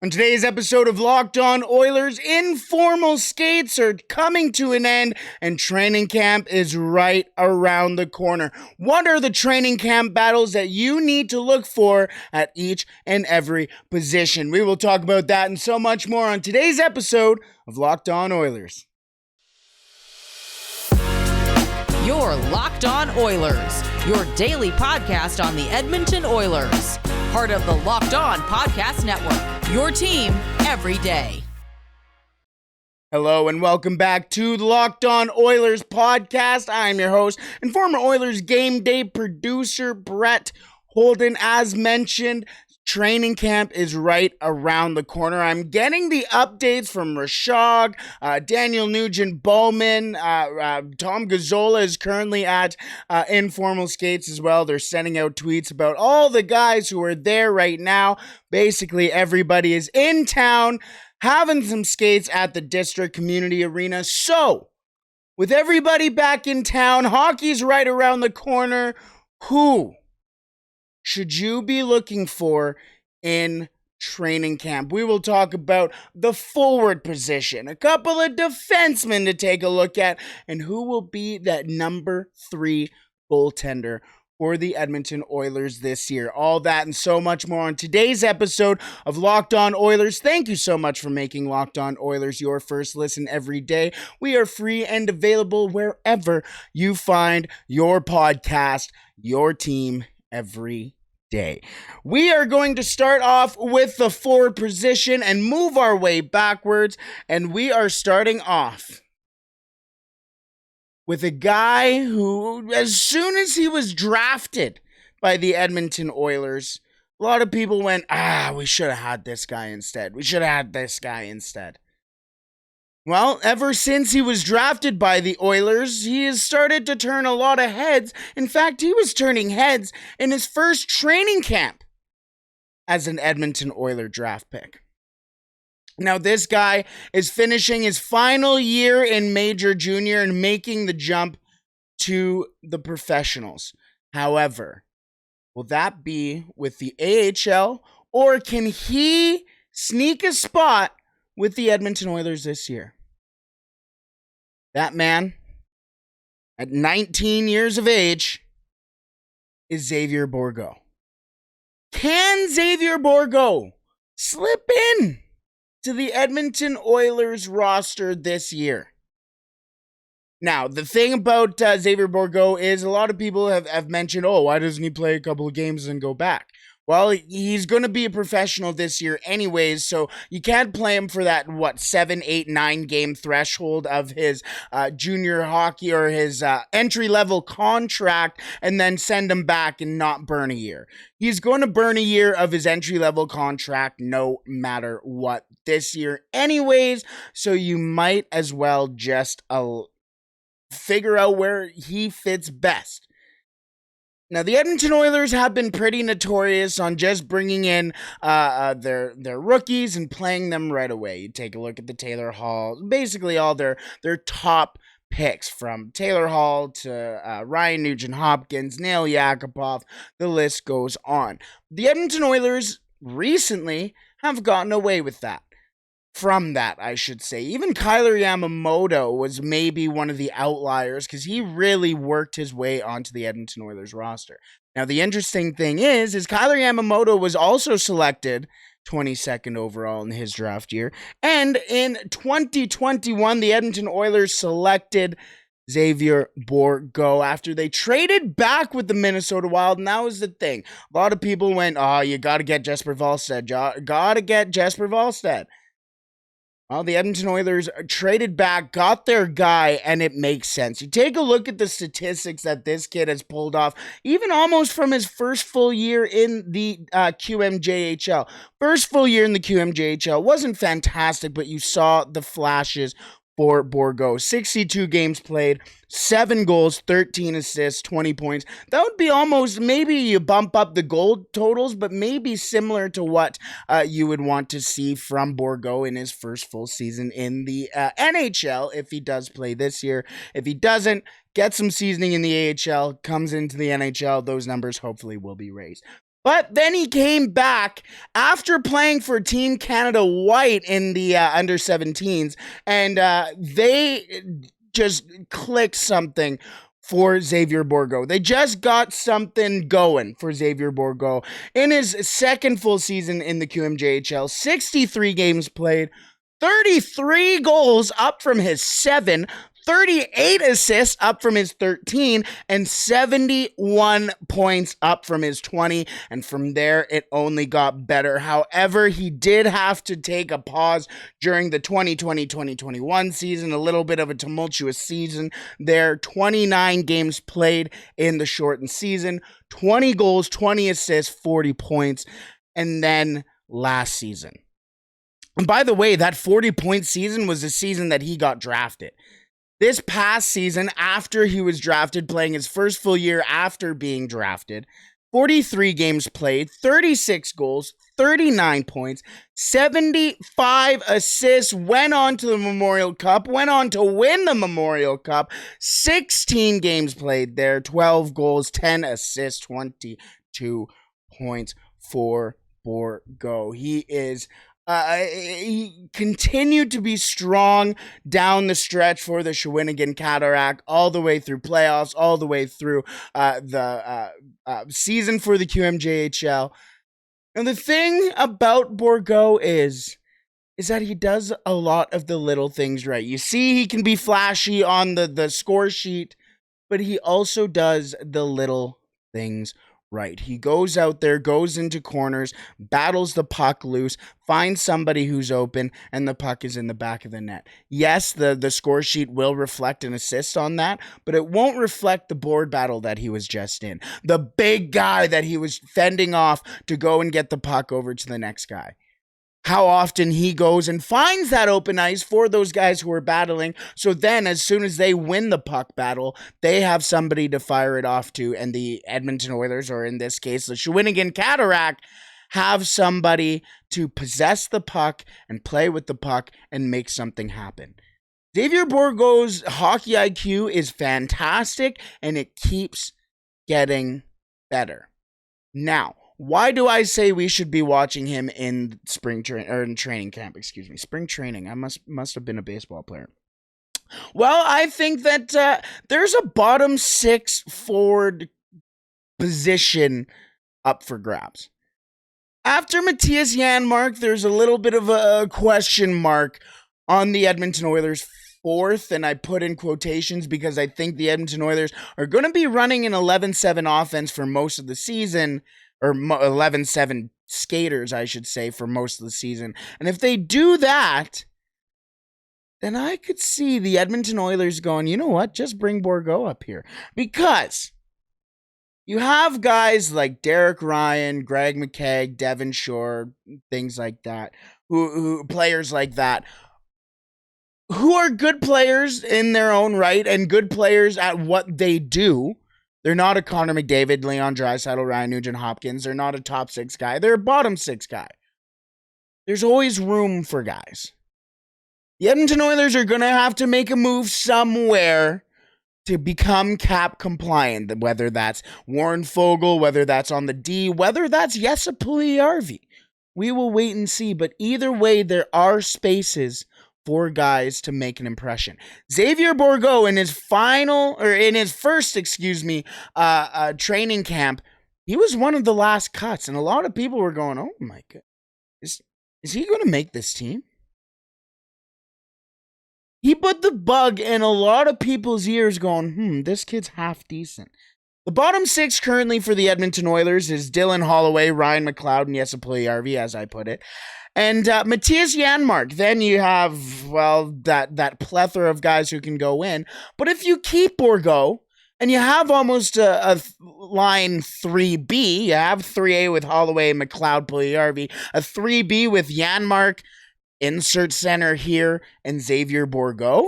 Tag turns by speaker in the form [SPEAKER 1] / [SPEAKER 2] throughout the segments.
[SPEAKER 1] On today's episode of Locked On Oilers, informal skates are coming to an end and training camp is right around the corner. What are the training camp battles that you need to look for at each and every position? We will talk about that and so much more on today's episode of Locked On Oilers.
[SPEAKER 2] You're Locked On Oilers, your daily podcast on the Edmonton Oilers. Part of the Locked On Podcast Network, your team every day.
[SPEAKER 1] Hello and welcome back to the Locked On Oilers podcast. I'm your host and former Oilers game day producer, Brett Holden. As mentioned, training camp is right around the corner. I'm getting the updates from Rashog, Daniel Nugent-Bowman, Tom Gazzola is currently at informal skates as well. They're sending out tweets about all the guys who are there right now. Basically, everybody is in town having some skates at the District Community Arena. So, with everybody back in town, hockey's right around the corner. Who should you be looking for in training camp? We will talk about the forward position, a couple of defensemen to take a look at, and who will be that number 3 goaltender for the Edmonton Oilers this year. All that and so much more on today's episode of Locked On Oilers. Thank you so much for making Locked On Oilers your first listen every day. We are free and available wherever you find your podcast, your team every day. We are going to start off with the forward position and move our way backwards, and we are starting off with a guy who, as soon as he was drafted by the Edmonton Oilers, a lot of people went, we should have had this guy instead. We should have had this guy instead. Well, ever since he was drafted by the Oilers, he has started to turn a lot of heads. In fact, he was turning heads in his first training camp as an Edmonton Oiler draft pick. Now, this guy is finishing his final year in Major Junior and making the jump to the professionals. However, will that be with the AHL, or can he sneak a spot with the Edmonton Oilers this year? That man, at 19 years of age, is Xavier Borgo. Can Xavier Borgo slip in to the Edmonton Oilers roster this year? Now, the thing about Xavier Borgo is a lot of people have mentioned, why doesn't he play a couple of games and go back? Well, he's going to be a professional this year anyways, so you can't play him for that, 7, 8, 9 game threshold of his junior hockey or his entry-level contract and then send him back and not burn a year. He's going to burn a year of his entry-level contract no matter what this year anyways, so you might as well just figure out where he fits best. Now, the Edmonton Oilers have been pretty notorious on just bringing in their rookies and playing them right away. You take a look at the Taylor Hall, basically all their top picks, from Taylor Hall to Ryan Nugent-Hopkins, Nail Yakupov, the list goes on. The Edmonton Oilers recently have gotten away with that. From that, I should say. Even Kyler Yamamoto was maybe one of the outliers because he really worked his way onto the Edmonton Oilers roster. Now, the interesting thing is Kyler Yamamoto was also selected 22nd overall in his draft year. And in 2021, the Edmonton Oilers selected Xavier Borgo after they traded back with the Minnesota Wild, and that was the thing. A lot of people went, you got to get Jesper Wallstedt. Got to get Jesper Wallstedt. Well, the Edmonton Oilers traded back, got their guy, and it makes sense. You take a look at the statistics that this kid has pulled off, even almost from his first full year in the QMJHL. First full year in the QMJHL wasn't fantastic, but you saw the flashes for Borgo. 62 games played, 7 goals, 13 assists, 20 points. That would be almost, maybe you bump up the goal totals, but maybe similar to what you would want to see from Borgo in his first full season in the NHL if he does play this year. If he doesn't, get some seasoning in the AHL, comes into the NHL, those numbers hopefully will be raised. But then he came back after playing for Team Canada White in the under-17s, and they just clicked something for Xavier Borgo. They just got something going for Xavier Borgo. In his second full season in the QMJHL, 63 games played, 33 goals up from his 7, 38 assists up from his 13, and 71 points up from his 20. And from there, it only got better. However, he did have to take a pause during the 2020-2021 season, a little bit of a tumultuous season there. 29 games played in the shortened season, 20 goals, 20 assists, 40 points. And then last season. And by the way, that 40-point season was the season that he got drafted. This past season, after he was drafted, playing his first full year after being drafted, 43 games played, 36 goals, 39 points, 75 assists, went on to the Memorial Cup, went on to win the Memorial Cup, 16 games played there, 12 goals, 10 assists, 22 points for Borgo. He continued to be strong down the stretch for the Shawinigan Cataract, all the way through playoffs, all the way through the season for the QMJHL. And the thing about Borgo is that he does a lot of the little things right. You see, he can be flashy on the score sheet, but he also does the little things right. He goes out there, goes into corners, battles the puck loose, finds somebody who's open, and the puck is in the back of the net. Yes, the score sheet will reflect an assist on that, but it won't reflect the board battle that he was just in. The big guy that he was fending off to go and get the puck over to the next guy. How often he goes and finds that open ice for those guys who are battling. So then as soon as they win the puck battle, they have somebody to fire it off to. And the Edmonton Oilers, or in this case, the Shawinigan Cataract, have somebody to possess the puck and play with the puck and make something happen. Xavier Borgo's hockey IQ is fantastic, and it keeps getting better. Now, why do I say we should be watching him in spring training camp? Spring training. I must have been a baseball player. Well, I think that there's a bottom 6 forward position up for grabs. After Matthias Janmark, there's a little bit of a question mark on the Edmonton Oilers' fourth, and I put in quotations because I think the Edmonton Oilers are going to be running an 11-7 offense for most of the season, or 11-7 skaters, I should say, for most of the season. And if they do that, then I could see the Edmonton Oilers going, you know what, just bring Borgo up here. Because you have guys like Derek Ryan, Greg McKegg, Devin Shore, things like that, who players like that, who are good players in their own right and good players at what they do. They're not a Connor McDavid, Leon Draisaitl, Ryan Nugent-Hopkins. They're not a top 6 guy. They're a bottom 6 guy. There's always room for guys. The Edmonton Oilers are going to have to make a move somewhere to become cap compliant, whether that's Warren Fogle, whether that's on the D, whether that's Jesse Puljujärvi. We will wait and see, but either way, there are spaces for guys to make an impression. Xavier Borgo in his first training camp, he was one of the last cuts, and a lot of people were going, "Oh my God, is he going to make this team?" He put the bug in a lot of people's ears going, this kid's half decent. The bottom 6 currently for the Edmonton Oilers is Dylan Holloway, Ryan McLeod, and Jesse Puljujärvi, as I put it. And Matthias Janmark. Then you have, that plethora of guys who can go in. But if you keep Borgo, and you have almost a line 3B, you have 3A with Holloway, McLeod, Puljujärvi, a 3B with Janmark, insert center here, and Xavier Borgo.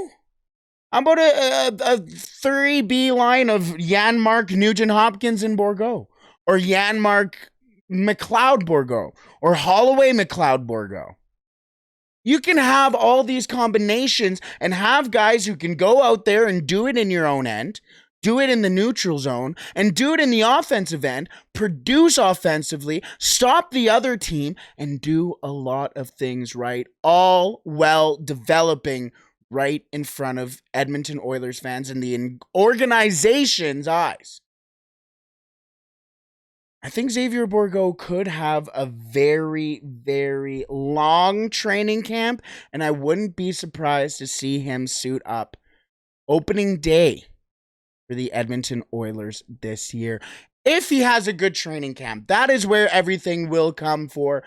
[SPEAKER 1] How about a 3B line of Janmark, Nugent-Hopkins, and Borgo? Or Janmark, McLeod, Borgo? Or Holloway, McLeod, Borgo? You can have all these combinations and have guys who can go out there and do it in your own end, do it in the neutral zone, and do it in the offensive end, produce offensively, stop the other team, and do a lot of things right, all while developing right in front of Edmonton Oilers fans and the organization's eyes. I think Xavier Borgo could have a very, very long training camp, and I wouldn't be surprised to see him suit up opening day for the Edmonton Oilers this year. If he has a good training camp, that is where everything will come for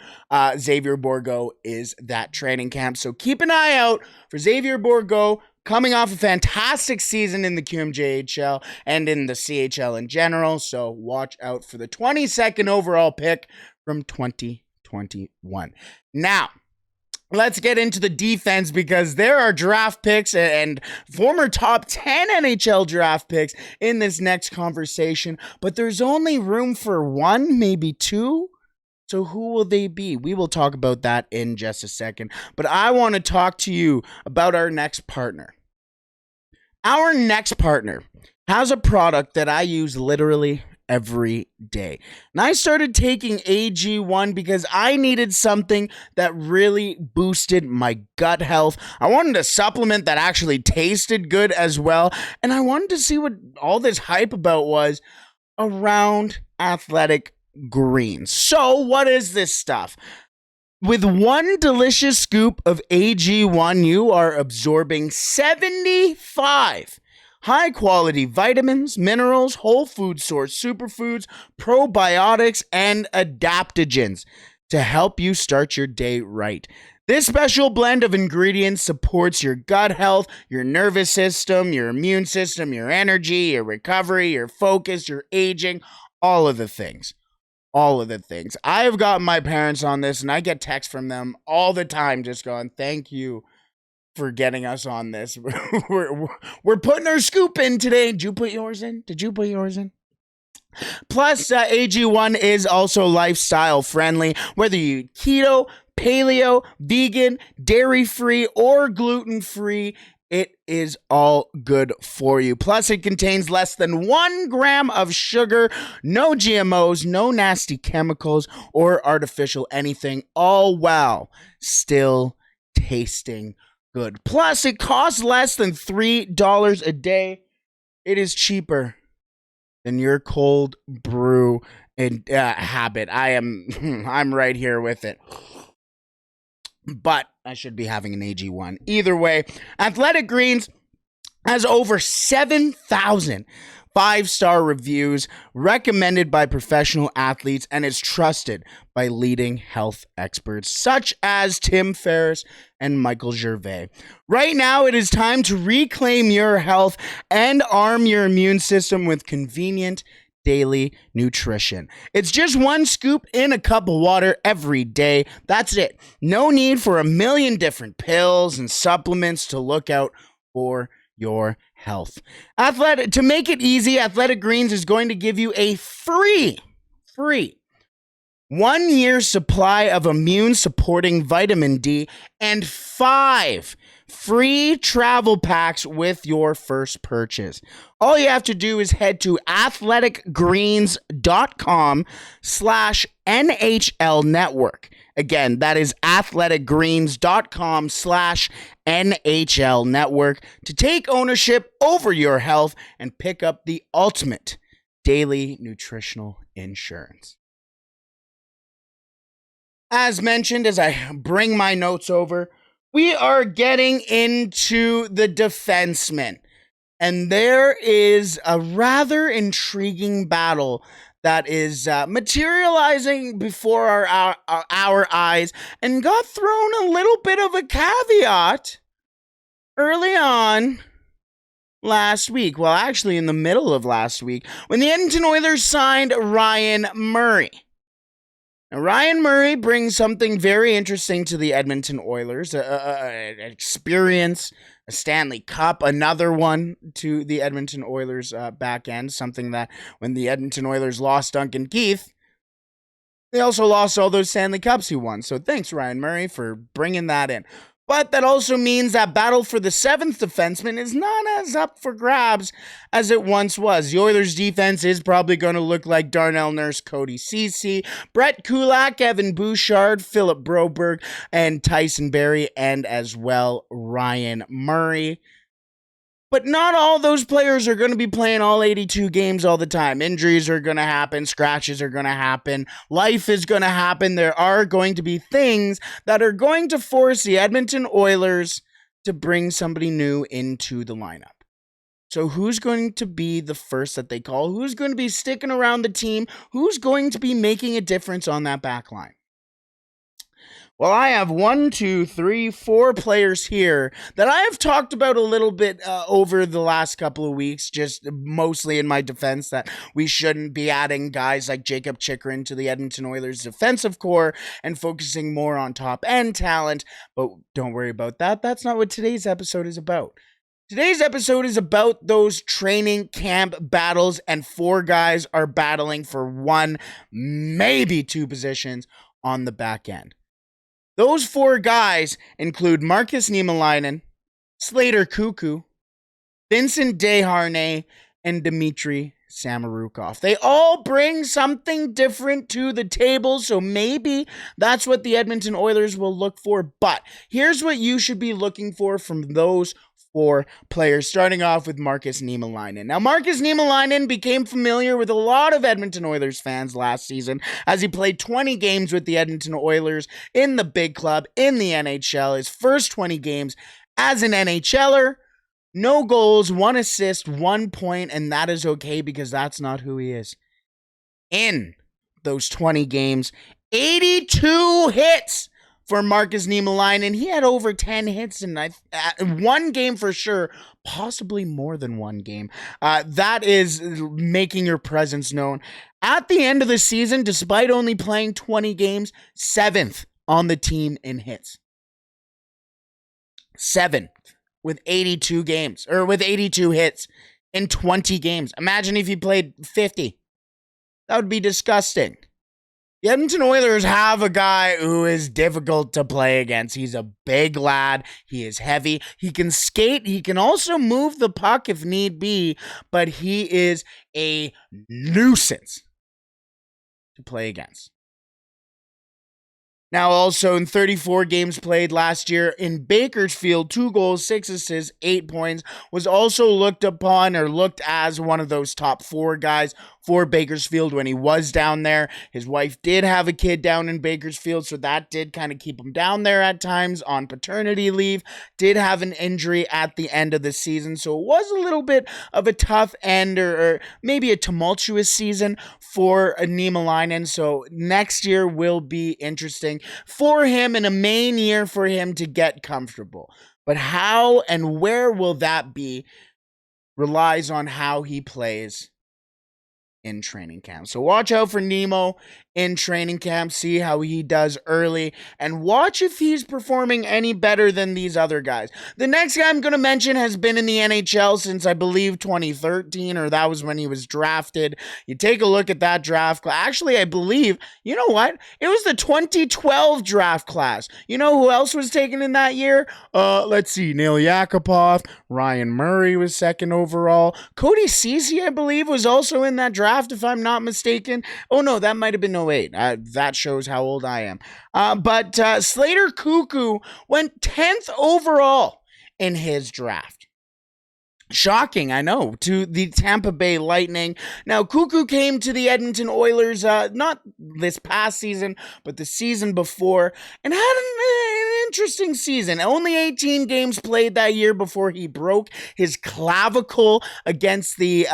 [SPEAKER 1] Xavier Borgo, is that training camp. So keep an eye out for Xavier Borgo coming off a fantastic season in the QMJHL and in the CHL in general. So watch out for the 22nd overall pick from 2021. Now, let's get into the defense, because there are draft picks and former top 10 NHL draft picks in this next conversation, but there's only room for one, maybe two. So who will they be? We will talk about that in just a second, but I want to talk to you about our next partner. Our next partner has a product that I use literally every day. And I started taking AG1 because I needed something that really boosted my gut health. I wanted a supplement that actually tasted good as well. And I wanted to see what all this hype about was around athletic greens. So what is this stuff? With one delicious scoop of AG1, you are absorbing 75 high-quality vitamins, minerals, whole food source superfoods, probiotics, and adaptogens to help you start your day right. This special blend of ingredients supports your gut health, your nervous system, your immune system, your energy, your recovery, your focus, your aging, all of the things. All of the things. I have gotten my parents on this, and I get texts from them all the time just going, thank you for getting us on this. We're putting our scoop in today. Did you put yours in? Plus, AG1 is also lifestyle friendly. Whether you keto, paleo, vegan, dairy-free, or gluten-free, it is all good for you. Plus, it contains less than 1 gram of sugar, no GMOs, no nasty chemicals, or artificial anything, all while still tasting good. Plus, it costs less than $3 a day. It is cheaper than your cold brew and habit. I'm right here with it. But I should be having an AG1. Either way, Athletic Greens has over 7,000 5-star reviews recommended by professional athletes and is trusted by leading health experts such as Tim Ferriss and Michael Gervais. Right now, it is time to reclaim your health and arm your immune system with convenient daily nutrition. It's just 1 scoop in a cup of water every day. That's it. No need for a million different pills and supplements to look out for your health. To make it easy, Athletic Greens is going to give you a free 1-year supply of immune supporting vitamin D and 5 free travel packs with your first purchase. All you have to do is head to athleticgreens.com/NHL network. Again, that is athleticgreens.com/NHL network to take ownership over your health and pick up the ultimate daily nutritional insurance. As mentioned, as I bring my notes over, we are getting into the defenseman. And there is a rather intriguing battle that is materializing before our eyes and got thrown a little bit of a caveat early on last week. Well, actually in the middle of last week, when the Edmonton Oilers signed Ryan Murray. Now, Ryan Murray brings something very interesting to the Edmonton Oilers, an experience, a Stanley Cup, another one to the Edmonton Oilers back end, something that when the Edmonton Oilers lost Duncan Keith, they also lost all those Stanley Cups he won. So thanks, Ryan Murray, for bringing that in. But that also means that battle for the 7th defenseman is not as up for grabs as it once was. The Oilers' defense is probably going to look like Darnell Nurse, Cody Ceci, Brett Kulak, Evan Bouchard, Philip Broberg, and Tyson Barrie, and as well Ryan Murray. But not all those players are going to be playing all 82 games all the time. Injuries are going to happen. Scratches are going to happen. Life is going to happen. There are going to be things that are going to force the Edmonton Oilers to bring somebody new into the lineup. So who's going to be the first that they call? Who's going to be sticking around the team? Who's going to be making a difference on that back line? Well, I have 4 players here that I have talked about a little bit over the last couple of weeks, just mostly in my defense that we shouldn't be adding guys like Jacob Chychrun to the Edmonton Oilers defensive core and focusing more on top end talent. But don't worry about that. That's not what today's episode is about. Today's episode is about those training camp battles, and 4 guys are battling for 1, maybe 2 positions on the back end. Those 4 guys include Markus Nemolinan, Slater Koekkoek, Vincent Desharnais, and Dimitri Zamarukov. They all bring something different to the table, so maybe that's what the Edmonton Oilers will look for. But here's what you should be looking for from those 4 players, starting off with Markus Nemolinan. Now, Markus Nemolinan became familiar with a lot of Edmonton Oilers fans last season as he played 20 games with the Edmonton Oilers in the big club in the NHL. His first 20 games as an NHLer, no goals, 1 assist, 1 point, and that is okay because that's not who he is. In those 20 games, 82 hits for Markus Nemolinan. He had over 10 hits in 1 game for sure, possibly more than 1 game. That is making your presence known. At the end of the season, despite only playing 20 games, 7th on the team in hits. 7th with 82 games, or with 82 hits in 20 games. Imagine if he played 50. That would be disgusting. The Edmonton Oilers have a guy who is difficult to play against. He's a big lad. He is heavy. He can skate. He can also move the puck if need be, but he is a nuisance to play against. Now, also in 34 games played last year in Bakersfield, 2 goals, 6 assists, 8 points, was also looked upon or looked as one of those top 4 guys for Bakersfield when he was down there. His wife did have a kid down in Bakersfield, so that did kind of keep him down there at times on paternity leave. Did have an injury at the end of the season, so it was a little bit of a tough end or maybe a tumultuous season for Nemolinan. So next year will be interesting for him and a main year for him to get comfortable. But how and where will that be relies on how he plays in training camp. So watch out for Nemo in training camp, see how he does early, and watch if he's performing any better than these other guys. The next guy I'm going to mention has been in the NHL since I believe 2013, or that was when he was drafted. You take a look at that draft class. Actually, I believe, you know what? It was the 2012 draft class. You know who else was taken in that year? Let's see. Neil Yakupov, Ryan Murray was 2nd overall. Cody Ceci, I believe, was also in that draft, if I'm not mistaken. Oh no, that might have been 08. That shows how old I am. But Slater Koekkoek went 10th overall in his draft. Shocking, I know, to the Tampa Bay Lightning. Now, Koekkoek came to the Edmonton Oilers, not this past season, but the season before, and had an interesting season. Only 18 games played that year before he broke his clavicle against the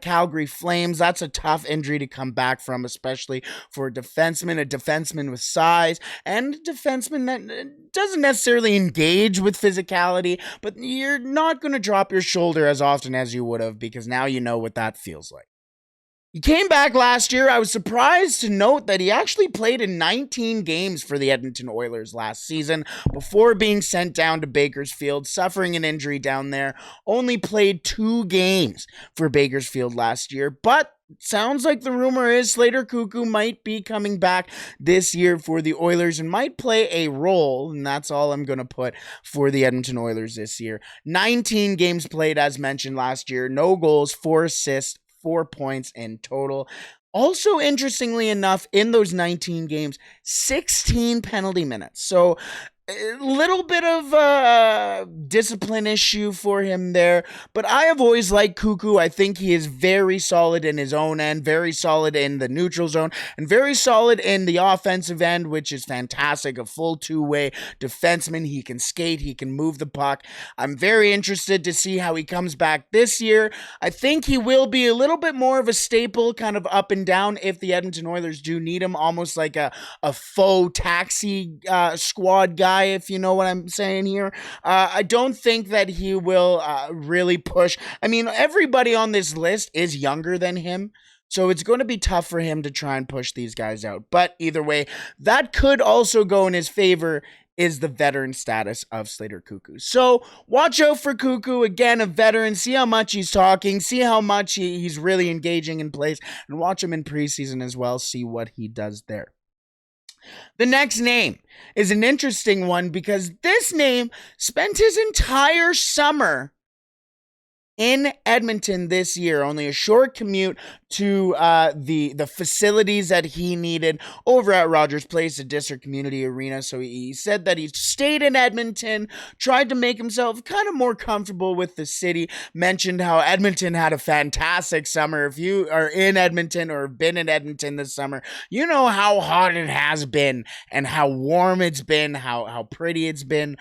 [SPEAKER 1] Calgary Flames. That's a tough injury to come back from, especially for a defenseman with size, and a defenseman that doesn't necessarily engage with physicality, but you're not going to drop your shoulder as often as you would have, because now you know what that feels like. He came back last year. I was surprised to note that he actually played in 19 games for the Edmonton Oilers last season before being sent down to Bakersfield, suffering an injury down there. Only played 2 games for Bakersfield last year, but sounds like the rumor is Slater Koekkoek might be coming back this year for the Oilers and might play a role, and that's all I'm going to put for the Edmonton Oilers this year. 19 games played, as mentioned last year, no goals, 4 assists, 4 points in total. Also, interestingly enough, in those 19 games, 16 penalty minutes. So a little bit of a discipline issue for him there, but I have always liked Koekkoek. I think he is very solid in his own end, very solid in the neutral zone, and very solid in the offensive end, which is fantastic. A full two-way defenseman. He can skate, he can move the puck. I'm very interested to see how he comes back this year. I think he will be a little bit more of a staple, kind of up and down if the Edmonton Oilers do need him, almost like a faux taxi squad guy, if you know what I'm saying here. I don't think that he will really push. I mean, everybody on this list is younger than him, so it's going to be tough for him to try and push these guys out. But either way, that could also go in his favor, is the veteran status of Slater Koekkoek. So watch out for Koekkoek, again, a veteran. See how much he's talking, see how much he's really engaging in plays, and watch him in preseason as well, see what he does there. The next name is an interesting one because this name spent his entire summer in Edmonton this year. Only a short commute to the facilities that he needed over at Rogers Place, the District Community Arena. So he said that he stayed in Edmonton, tried to make himself kind of more comfortable with the city, mentioned how Edmonton had a fantastic summer. If you are in Edmonton or have been in Edmonton this summer, you know how hot it has been and how warm it's been, how pretty it's been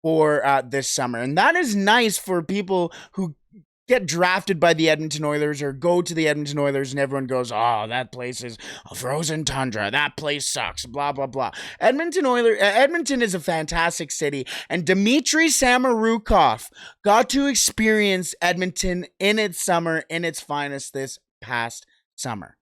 [SPEAKER 1] for this summer. And that is nice for people who get drafted by the Edmonton Oilers or go to the Edmonton Oilers and everyone goes, oh, that place is a frozen tundra. That place sucks, blah, blah, blah. Edmonton is a fantastic city, and Dimitri Zamarukov got to experience Edmonton in its summer, in its finest this past summer.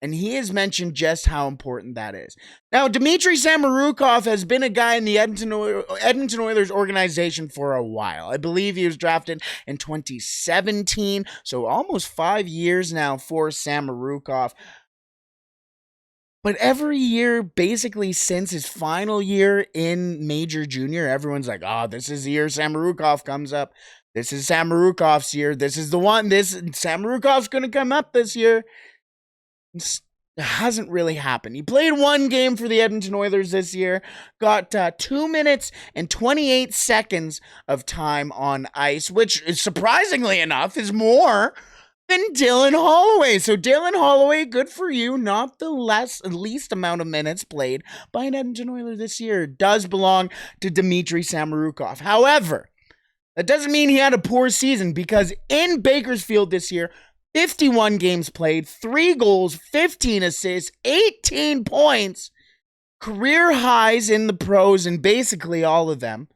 [SPEAKER 1] And he has mentioned just how important that is. Now, Dimitri Zamarukov has been a guy in the Edmonton Oilers organization for a while. I believe he was drafted in 2017, so almost 5 years now for Zamarukov. But every year, basically since his final year in Major Junior, everyone's like, oh, this is the year Zamarukov comes up. This is Samarukov's year. This is the one. Samarukov's going to come up this year. It hasn't really happened. He played one game for the Edmonton Oilers this year, got 2 minutes and 28 seconds of time on ice, which is surprisingly enough is more than Dylan Holloway. So Dylan Holloway, good for you. Not the least amount of minutes played by an Edmonton Oiler this year. Does belong to Dimitri Zamarukov. However, that doesn't mean he had a poor season, because in Bakersfield this year, 51 games played, 3 goals, 15 assists, 18 points, career highs in the pros and basically all of them.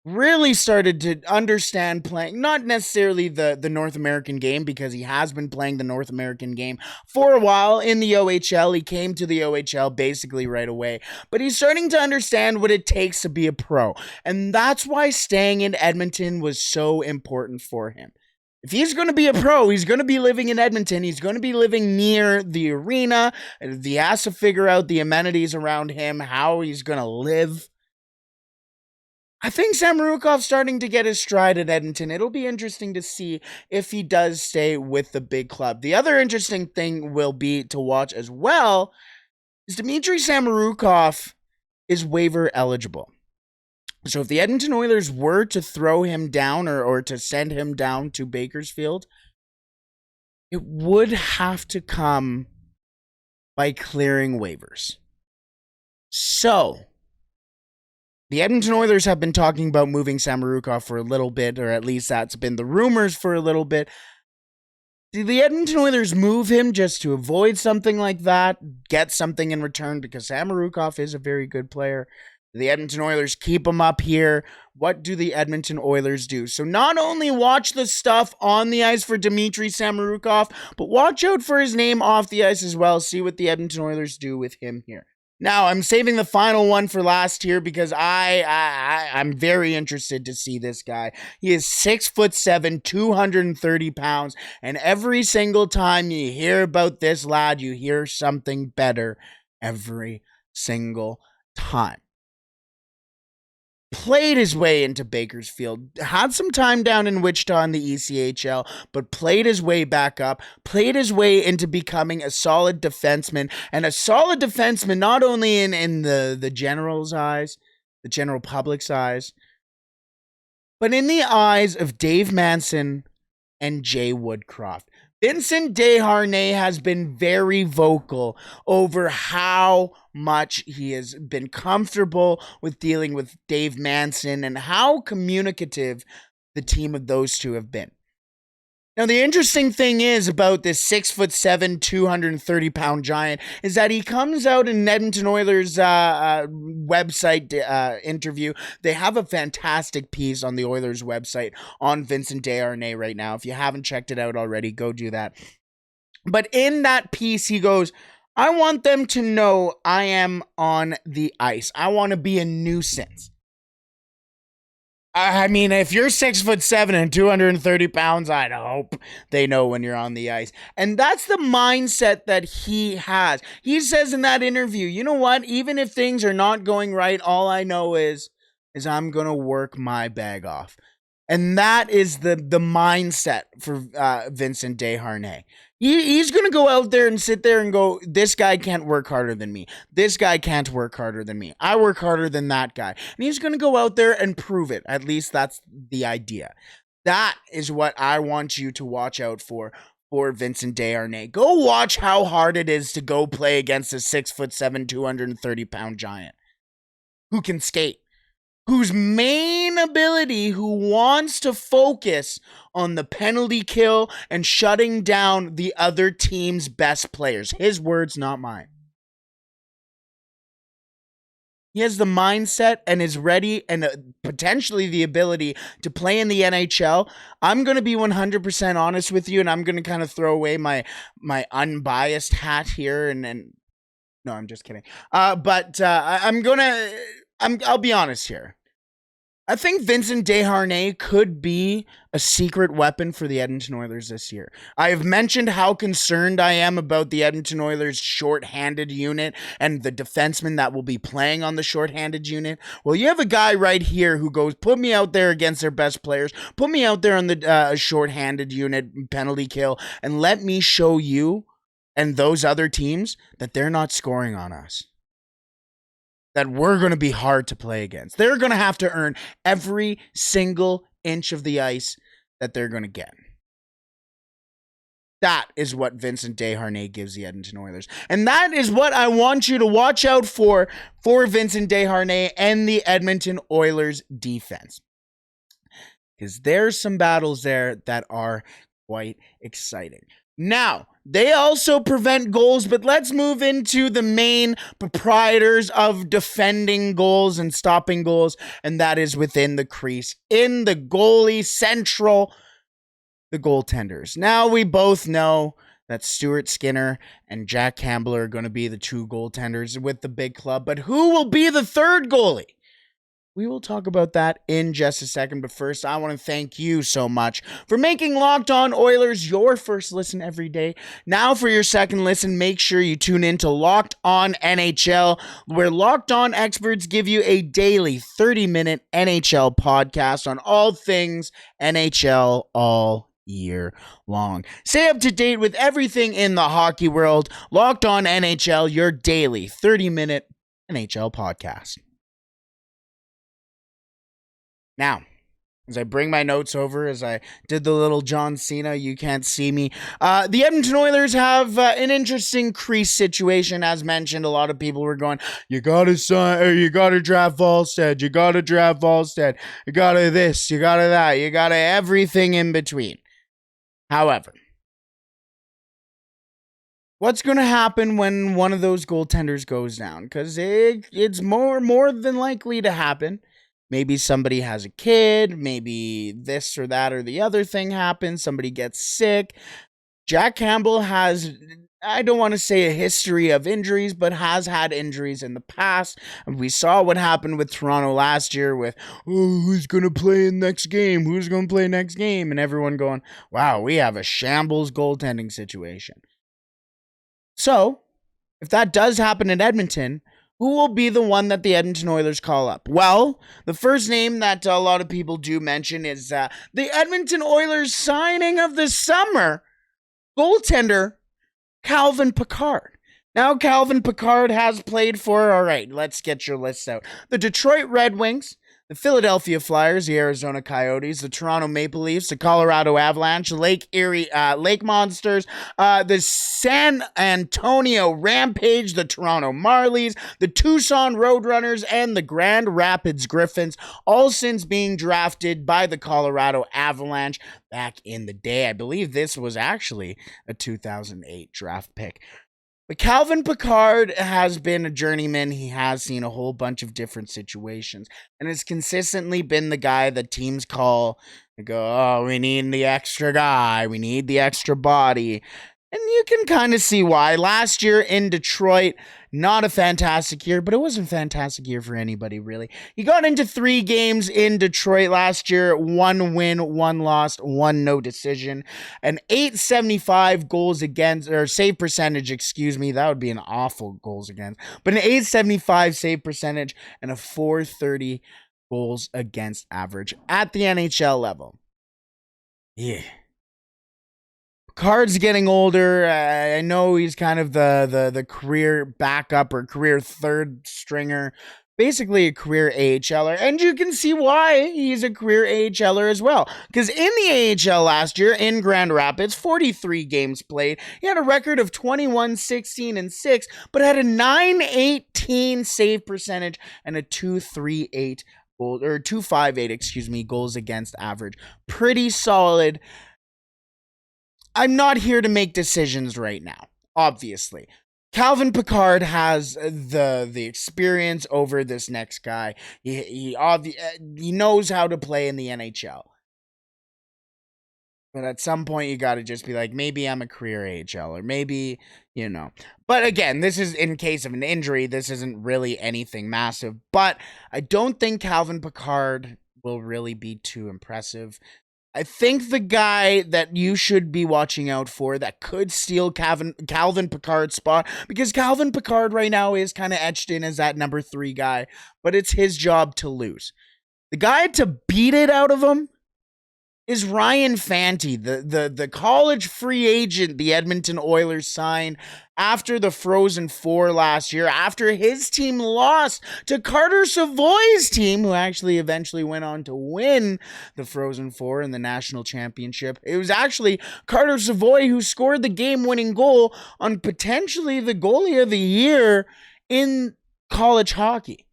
[SPEAKER 1] Really started to understand playing, not necessarily the North American game, because he has been playing the North American game for a while in the OHL. He came to the OHL basically right away, but he's starting to understand what it takes to be a pro. And that's why staying in Edmonton was so important for him. If he's going to be a pro, he's going to be living in Edmonton. He's going to be living near the arena. He has to figure out the amenities around him, how he's going to live. I think Zamarukov's starting to get his stride at Edmonton. It'll be interesting to see if he does stay with the big club. The other interesting thing will be to watch as well is Dimitri Zamarukov is waiver eligible. So if the Edmonton Oilers were to throw him down or to send him down to Bakersfield, it would have to come by clearing waivers. So the Edmonton Oilers have been talking about moving Zamarukov for a little bit, or at least that's been the rumors for a little bit. Did the Edmonton Oilers move him just to avoid something like that, get something in return? Because Zamarukov is a very good player. The Edmonton Oilers keep him up here. What do the Edmonton Oilers do? So not only watch the stuff on the ice for Dimitri Zamarukov, but watch out for his name off the ice as well. See what the Edmonton Oilers do with him here. Now, I'm saving the final one for last here because I'm very interested to see this guy. He is 6'7", 230 pounds, and every single time you hear about this lad, you hear something better every single time. Played his way into Bakersfield, had some time down in Wichita in the ECHL, but played his way back up, played his way into becoming a solid defenseman, and a solid defenseman not only in the general's eyes, the general public's eyes, but in the eyes of Dave Manson and Jay Woodcroft. Vincent Desharnais has been very vocal over how much he has been comfortable with dealing with Dave Manson and how communicative the team of those two have been. Now, the interesting thing is about this 6'7", 230-pound giant is that he comes out in Edmonton Oilers website interview. They have a fantastic piece on the Oilers website on Vincent Desharnais right now. If you haven't checked it out already, go do that. But in that piece, he goes, I want them to know I am on the ice. I want to be a nuisance. I mean, if you're 6'7" and 230 pounds, I'd hope they know when you're on the ice. And that's the mindset that he has. He says in that interview, you know what? Even if things are not going right, all I know is I'm going to work my bag off. And that is the mindset for Vincent Desharnais. He's going to go out there and sit there and go, this guy can't work harder than me. This guy can't work harder than me. I work harder than that guy. And he's going to go out there and prove it. At least that's the idea. That is what I want you to watch out for Vincent Desharnais. Go watch how hard it is to go play against a 6'7", 230-pound giant who can skate. Whose main ability, who wants to focus on the penalty kill and shutting down the other team's best players. His words, not mine. He has the mindset and is ready and potentially the ability to play in the NHL. I'm going to be 100% honest with you, and I'm going to kind of throw away my unbiased hat here. And no, I'm just kidding. I'll be honest here. I think Vincent Desharnais could be a secret weapon for the Edmonton Oilers this year. I have mentioned how concerned I am about the Edmonton Oilers shorthanded unit and the defenseman that will be playing on the shorthanded unit. Well, you have a guy right here who goes, put me out there against their best players, put me out there on the shorthanded unit penalty kill, and let me show you and those other teams that they're not scoring on us. That we're going to be hard to play against. They're going to have to earn every single inch of the ice that they're going to get. That is what Vincent Desharnais gives the Edmonton Oilers. And that is what I want you to watch out for Vincent Desharnais and the Edmonton Oilers defense. Because there's some battles there that are quite exciting. Now, they also prevent goals, but let's move into the main proprietors of defending goals and stopping goals, and that is within the crease, in the goalie central, the goaltenders. Now, we both know that Stuart Skinner and Jack Campbell are going to be the two goaltenders with the big club, but who will be the third goalie? We will talk about that in just a second, but first, I want to thank you so much for making Locked On Oilers your first listen every day. Now, for your second listen, make sure you tune in to Locked On NHL, where Locked On experts give you a daily 30-minute NHL podcast on all things NHL all year long. Stay up to date with everything in the hockey world. Locked On NHL, your daily 30-minute NHL podcast. Now, as I bring my notes over, as I did the little John Cena, you can't see me. The Edmonton Oilers have an interesting crease situation. As mentioned, a lot of people were going, you gotta draft Volstead, you gotta draft Volstead, you gotta this, you gotta that, you gotta everything in between. However, what's going to happen when one of those goaltenders goes down? Because it's more than likely to happen. Maybe somebody has a kid, maybe this or that or the other thing happens, somebody gets sick. Jack Campbell has I don't want to say a history of injuries, but has had injuries in the past. And we saw what happened with Toronto last year with, who's going to play in next game? Who's going to play next game? And everyone going, wow, we have a shambles goaltending situation. So, if that does happen in Edmonton, who will be the one that the Edmonton Oilers call up? Well, the first name that a lot of people do mention is the Edmonton Oilers signing of the summer, goaltender Calvin Picard. Now, Calvin Picard has played for, all right, let's get your list out. The Detroit Red Wings, the Philadelphia Flyers, the Arizona Coyotes, the Toronto Maple Leafs, the Colorado Avalanche, Lake Erie Lake Monsters, the San Antonio Rampage, the Toronto Marlies, the Tucson Roadrunners, and the Grand Rapids Griffins, all since being drafted by the Colorado Avalanche back in the day. I believe this was actually a 2008 draft pick. But Calvin Picard has been a journeyman. He has seen a whole bunch of different situations and has consistently been the guy that teams call and go, oh, we need the extra guy. We need the extra body. And you can kind of see why. Last year in Detroit, not a fantastic year, but it wasn't a fantastic year for anybody, really. He got into 3 games in Detroit last year, 1 win, 1 loss, 1 no decision, an .875 goals against, or save percentage, that would be an awful goals against, but an .875 save percentage and a .430 goals against average at the NHL level. Yeah. Picard's getting older. I know he's kind of the career backup or career third stringer, basically a career AHLer, and you can see why he's a career AHLer as well. Because in the AHL last year in Grand Rapids, 43 games played, he had a record of 21, 16, and 6, but had a .918 save percentage and a .238 goals against average. Pretty solid. I'm not here to make decisions right now, obviously. Calvin Picard has the experience over this next guy. He knows how to play in the NHL. But at some point, you got to just be like, maybe I'm a career AHL, or maybe, But again, this is in case of an injury. This isn't really anything massive. But I don't think Calvin Picard will really be too impressive. I think the guy that you should be watching out for that could steal Calvin Picard's spot, because Calvin Picard right now is kind of etched in as that number 3 guy, but it's his job to lose. The guy to beat it out of him is Ryan Fanty, the college free agent the Edmonton Oilers signed after the Frozen Four last year, after his team lost to Carter Savoy's team, who actually eventually went on to win the Frozen Four in the national championship. It was actually Carter Savoy who scored the game-winning goal on potentially the goalie of the year in college hockey.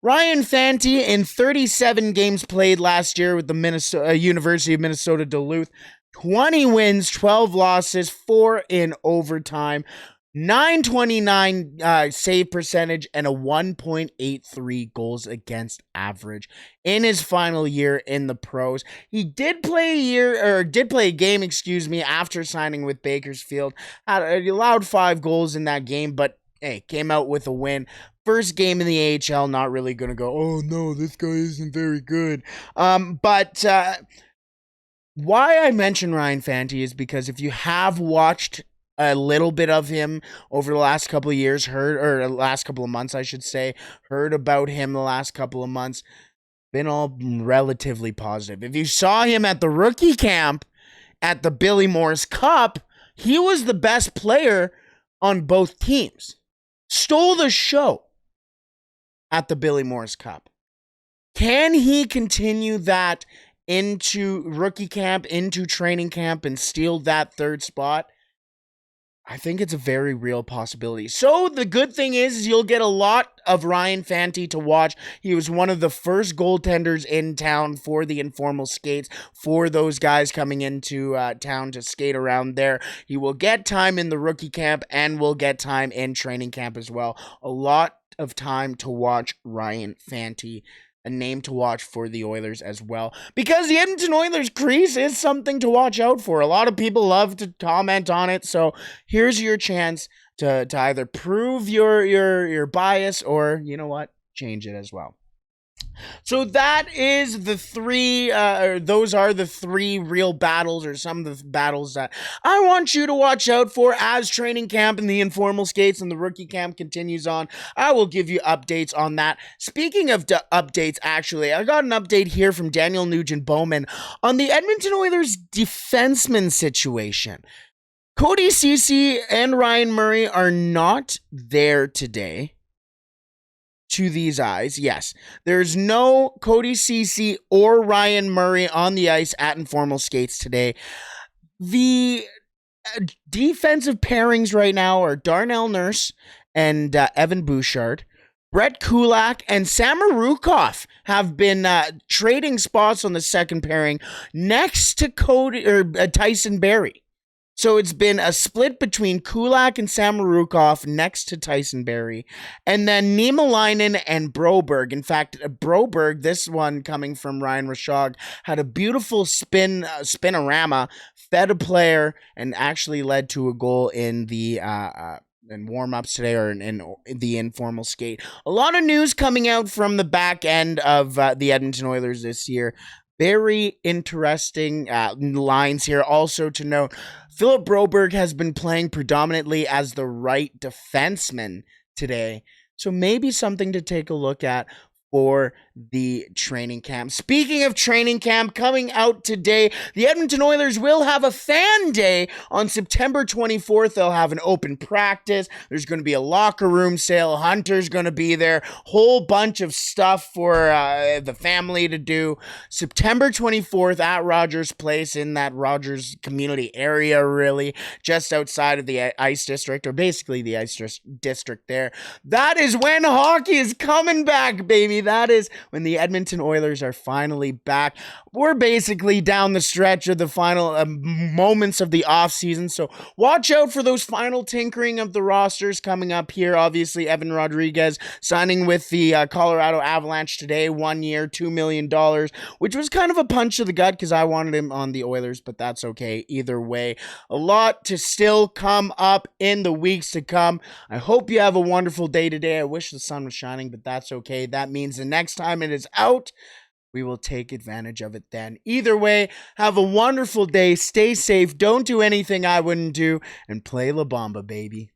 [SPEAKER 1] Ryan Fanty, in 37 games played last year with the University of Minnesota Duluth, 20 wins, 12 losses, 4 in overtime, .929 save percentage, and a 1.83 goals against average in his final year in the pros. He did play a game, after signing with Bakersfield. Allowed 5 goals in that game, but hey, came out with a win. First game in the AHL, not really going to go, oh no, this guy isn't very good. But why I mention Ryan Fanty is because if you have watched a little bit of him over the last couple of years, last couple of months, I should say, heard about him the last couple of months, been all relatively positive. If you saw him at the rookie camp at the Billy Morris Cup, he was the best player on both teams. Stole the show at the Billy Morris Cup. Can he continue that into rookie camp, into training camp, and steal that 3rd spot? I think it's a very real possibility. So the good thing is you'll get a lot of Ryan Fanty to watch. He was one of the first goaltenders in town for the informal skates, for those guys coming into town to skate around there. He will get time in the rookie camp and will get time in training camp as well. A lot of time to watch Ryan Fanty a name to watch for the Oilers as well, because the Edmonton Oilers crease is something to watch out for. A lot of people love to comment on it, so here's your chance to either prove your bias or, you know what, change it as well. So that is the three, those are the three real battles, or some of the battles that I want you to watch out for as training camp and the informal skates and the rookie camp continues on. I will give you updates on that. Speaking of updates, actually, I got an update here from Daniel Nugent-Bowman on the Edmonton Oilers defenseman situation. Cody Ceci and Ryan Murray are not there today. To these eyes, yes. There's no Cody Ceci or Ryan Murray on the ice at informal skates today. The defensive pairings right now are Darnell Nurse and Evan Bouchard. Brett Kulak and Zamarukov have been trading spots on the second pairing next to Tyson Barrie. So it's been a split between Kulak and Zamarukov next to Tyson Barrie, and then Nemolinan and Broberg. In fact, Broberg, this one coming from Ryan Rishaug, had a beautiful spinorama, fed a player, and actually led to a goal in the in warm-ups today, or in the informal skate. A lot of news coming out from the back end of the Edmonton Oilers this year. Very interesting lines here. Also to note, Philip Broberg has been playing predominantly as the right defenseman today. So maybe something to take a look at for the training camp. Speaking of training camp, coming out today, the Edmonton Oilers will have a fan day on September 24th. They'll have an open practice. There's going to be a locker room sale. Hunter's going to be there. Whole bunch of stuff for the family to do. September 24th at Rogers Place, in that Rogers community area, really, just outside of the Ice District, or basically the Ice District there. That is when hockey is coming back, baby. That is when the Edmonton Oilers are finally back. We're basically down the stretch of the final moments of the offseason, so watch out for those final tinkering of the rosters coming up here. Obviously, Evan Rodriguez signing with the Colorado Avalanche today, 1 year, $2 million, which was kind of a punch to the gut because I wanted him on the Oilers, but that's okay either way. A lot to still come up in the weeks to come. I hope you have a wonderful day today. I wish the sun was shining, but that's okay. That means the next time it is out, we will take advantage of it then. Either way, have a wonderful day. Stay safe. Don't do anything I wouldn't do. And play La Bamba, baby.